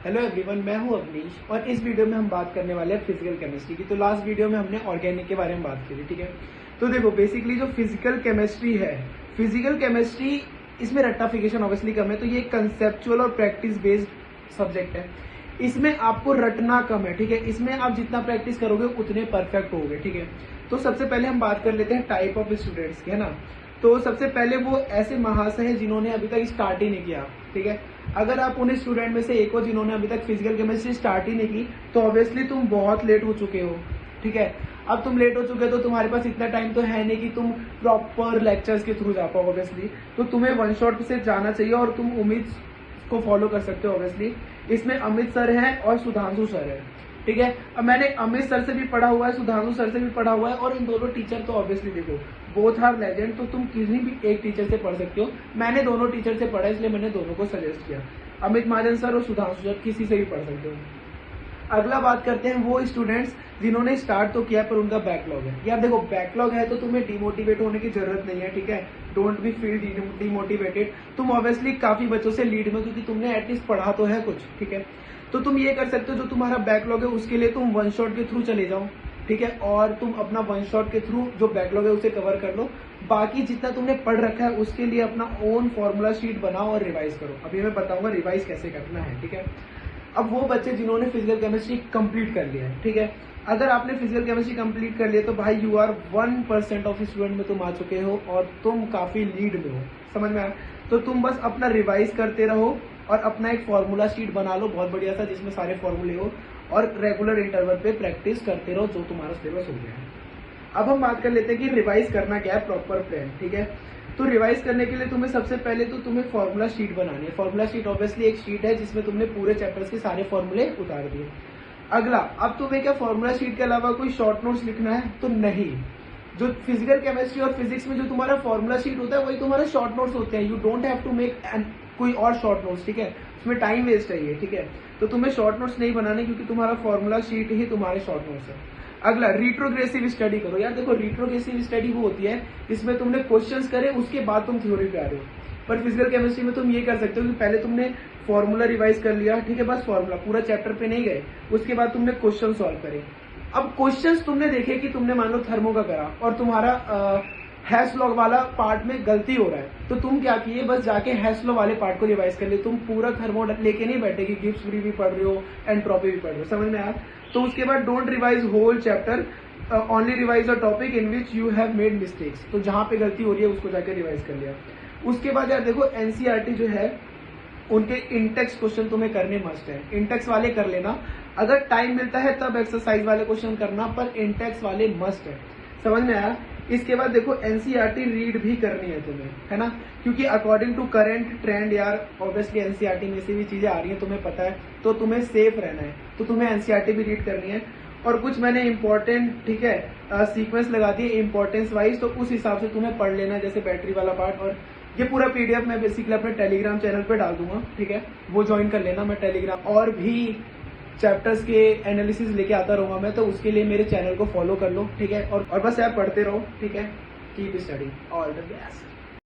Hello everyone, मैं हूं अवनीश और इस वीडियो में हम बात करने वाले हैं फिजिकल केमिस्ट्री की। तो लास्ट वीडियो में हमने ऑर्गेनिक के बारे में बात की थी, ठीक है। तो देखो बेसिकली जो फिजिकल केमिस्ट्री इसमें रट्टाफिकेशन ऑब्वियसली कम है, तो ये कंसेप्चुअल और प्रैक्टिस बेस्ड सब्जेक्ट है। इसमें आपको रटना कम है, ठीक है। इसमें आप जितना प्रैक्टिस करोगे उतने परफेक्ट होगे, ठीक है। तो सबसे पहले हम बात कर लेते हैं टाइप ऑफ स्टूडेंट्स की, है ना। तो सबसे पहले वो ऐसे महाशय हैं जिन्होंने अभी तक स्टार्ट ही नहीं किया, ठीक है। अगर आप उन स्टूडेंट में से एक हो जिन्होंने अभी तक फिजिकल केमिस्ट्री स्टार्ट ही नहीं की, तो ऑब्वियसली तुम बहुत लेट हो चुके हो, ठीक है। अब तुम लेट हो चुके हो तो तुम्हारे पास इतना टाइम तो है नहीं कि तुम प्रॉपर लेक्चर्स के थ्रू जा पाओ ऑब्वियसली। तो तुम्हें वन शॉट से जाना चाहिए और तुम उम्मीद को फॉलो कर सकते हो ऑब्वियसली। इसमें अमित सर है और सुधांशु सर है, ठीक है। अब मैंने अमित सर से भी पढ़ा हुआ है, सुधांशु सर से भी पढ़ा हुआ है, और इन दोनों टीचर तो ऑब्वियसली देखो बोथ आर लेजेंड, तो तुम किसी भी एक टीचर से पढ़ सकते हो। मैंने दोनों टीचर से पढ़ा इसलिए मैंने दोनों को सजेस्ट किया, अमित महाजन सर और सुधांशु सर, किसी से भी पढ़ सकते हो। अगला बात करते हैं वो स्टूडेंट्स जिन्होंने स्टार्ट तो किया पर उनका बैकलॉग है। यार देखो बैकलॉग है तो तुम्हें डिमोटिवेट होने की जरूरत नहीं है, ठीक है। Don't be feel demotivated. तुम ऑब्वियसली काफी बच्चों से लीड में, क्योंकि तुमने एटलीस्ट पढ़ा तो है कुछ, ठीक है। तो तुम ये कर सकते हो, जो तुम्हारा बैकलॉग है उसके लिए तुम वन शॉट के थ्रू चले जाओ, ठीक है। और तुम अपना वन शॉट के थ्रू जो बैकलॉग है उसे कवर कर लो। बाकी जितना तुमने पढ़ रखा है उसके लिए अपना ओन फॉर्मूला शीट बनाओ और रिवाइज करो। अभी मैं बताऊंगा रिवाइज कैसे करना है, ठीक है। अब वो बच्चे जिन्होंने फिजिकल केमिस्ट्री कंप्लीट कर लिया है, ठीक है। अगर आपने फिजिकल केमिस्ट्री कंप्लीट कर लिया तो भाई यू आर 1% ऑफ स्टूडेंट में तुम आ चुके हो और तुम काफी लीड में हो, समझ में आया। तो तुम बस अपना रिवाइज करते रहो और अपना एक फॉर्मूला शीट बना लो बहुत बढ़िया सा, जिसमें सारे फॉर्मूले हो, और रेगुलर इंटरवल पे प्रैक्टिस करते रहो जो तुम्हारा सिलेबस हो गया है। अब हम बात कर लेते हैं कि रिवाइज करना क्या है, प्रॉपर प्लान, ठीक है। तो रिवाइज करने के लिए तुम्हें सबसे पहले तो तुम्हें फॉर्मूला शीट बनानी है। फॉर्मूला शीट ऑब्वियसली एक शीट है जिसमें तुमने पूरे चैप्टर्स के सारे फॉर्मूले उतार दिए। अगला, अब तुम्हें क्या फॉर्मूला शीट के अलावा कोई शॉर्ट नोट्स लिखना है? तो नहीं। जो फिजिकल केमिस्ट्री और फिजिक्स में जो तुम्हारा फॉर्मूला शीट होता है वही तुम्हारे शॉर्ट नोट्स होते हैं। You don't have to make कोई और शॉर्ट नोट्स, ठीक है। उसमें टाइम वेस्ट है ये, ठीक है। तो तुम्हें शॉर्ट नोट्स नहीं बनाने, क्योंकि तुम्हारा फॉर्मूला शीट ही तुम्हारे शॉर्ट नोट्स है। अगला, रिट्रोग्रेसिव स्टडी करो। यार देखो रिट्रोग्रेसिव स्टडी वो होती है जिसमें तुमने क्वेश्चंस करे उसके बाद तुम थ्योरी पे आ रहे हो। पर फिजिकल केमिस्ट्री में तुम ये कर सकते हो कि पहले तुमने फॉर्मूला रिवाइज कर लिया, ठीक है, बस फॉर्मूला, पूरा चैप्टर पे नहीं गए। उसके बाद तुमने क्वेश्चन सॉल्व करे। अब क्वेश्चंस तुमने देखे कि तुमने मान लो थर्मो का करा और तुम्हारा हैश लॉ वाला पार्ट में गलती हो रहा है, तो तुम क्या किए, बस जाके हैश लॉ वाले पार्ट को रिवाइज कर लिए। तुम पूरा थर्मो लेके नहीं बैठे कि गिब्स फ्री भी पढ़ रहे हो, एंट्रोपी भी पढ़ रहे हो, समझ में आया। तो उसके बाद don't revise whole chapter, only revise a topic in which you have made mistakes. तो जहां पे गलती हो रही है उसको जाके रिवाइज कर लिया। उसके बाद यार देखो एनसीईआरटी जो है उनके इंटेक्स क्वेश्चन तुम्हें करने मस्ट है। इंटेक्स वाले कर लेना, अगर टाइम मिलता है तब एक्सरसाइज वाले क्वेश्चन करना, पर इंटेक्स वाले मस्ट है, समझ में आया। इसके बाद देखो एनसीईआरटी रीड भी करनी है तुम्हें, है ना, क्योंकि अकॉर्डिंग टू करंट ट्रेंड यार ऑब्वियसली एनसीईआरटी में से भी चीजें आ रही हैं, तुम्हें पता है, तो तुम्हें सेफ रहना है, तो तुम्हें एनसीईआरटी भी रीड करनी है। और कुछ मैंने इंपॉर्टेंट, ठीक है, सीक्वेंस लगा दिए इंपॉर्टेंस वाइज, तो उस हिसाब से तुम्हें पढ़ लेना है, जैसे बैटरी वाला पार्ट। और ये पूरा पीडीएफ मैं बेसिकली अपने टेलीग्राम चैनल पे डाल दूंगा, ठीक है, वो ज्वाइन कर लेना। मैं टेलीग्राम और भी चैप्टर्स के एनालिसिस लेके आता रहूंगा मैं, तो उसके लिए मेरे चैनल को फॉलो कर लो, ठीक है। और बस यार पढ़ते रहो, ठीक है। Keep study, all the best.